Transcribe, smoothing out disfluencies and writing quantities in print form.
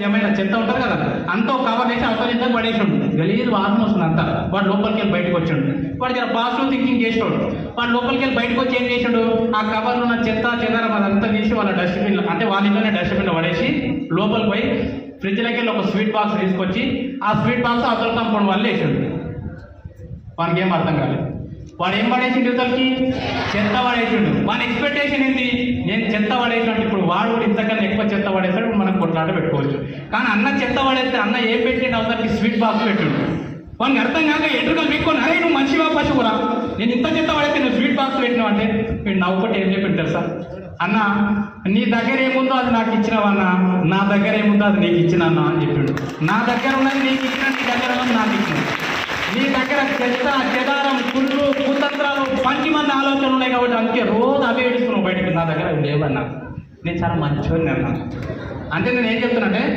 ఏమైనా చెత్త ఉంటుంది కదా, అంతా ఒక కవర్ వేసి అవతల ఇంత పడేసి ఉంటుంది. గలీజ్ వాసన వస్తుంది అంతా. వాడు లోపలికి వెళ్ళి బయటకు వచ్చిండు. వాడు జర పాజిటివ్ థింకింగ్ చేసాడు. వాడు లోపలికి వెళ్ళి బయటకు వచ్చి ఏం చేసాడు, ఆ కవర్లో ఉన్న చెత్త చెదారం అదంతా తీసి వాళ్ళ డస్ట్బిన్, అంటే వాళ్ళ ఇంట్లోనే డస్ట్బిన్లో పడేసి లోపలికి పోయి ఫ్రిడ్జ్లోకి వెళ్ళి ఒక స్వీట్ బాక్స్ తీసుకొచ్చి ఆ స్వీట్ బాక్స్ అవతల కంపౌండ్ వాళ్ళు వేసాడు. వానికి ఏం అర్థం కాలేదు. వాడు ఏం పడేసిండు, యువతలకి చెత్త పడేసిండు. వాని ఎక్స్పెక్టేషన్ ఏంటి, నేను చెత్త పడేసినట్టు ఇప్పుడు వాడు కూడా ఇంతకన్నా ఎక్కువ చెత్త పడేస్తాడు, మనం కొట్లాట పెట్టుకోవచ్చు. కానీ అన్న చెత్త పడేస్తే అన్న ఏం పెట్టిండు, అవతలకి స్వీట్ బాక్స్ పెట్టిండు. వానికి అర్థం కాక ఎదురుగా పెట్టుకొని, అరే నువ్వు మంచిగా పశువురా, నేను ఇంత చెత్త పడేస్తే నువ్వు స్వీట్ బాక్స్ పెట్టినావు అంటే వీడు నవ్వుకుంటే ఏం చెప్పిండు తెలుసా, అన్న నీ దగ్గర ఏముందో అది నాకు ఇచ్చినావన్న, నా దగ్గర ఏముందో అది నీకు ఇచ్చిన అన్న అని చెప్పిండు. నా దగ్గర ఉన్నది నీకు ఇచ్చిన, నీ దగ్గర ఉన్నది నాకు ఇచ్చిన. నీ దగ్గర చెత్త చెదారం కుళ్ళు కుతంత్రాలు మంచి మంది ఆలోచనలు ఉన్నాయి కాబట్టి అందుకే రోజు అవే ఏడుస్తున్నావు బయటకు. నా దగ్గర లేవన్నా, నేను చాలా మంచివాడిని అన్నా. అంటే నేను ఏం చెప్తున్నా అంటే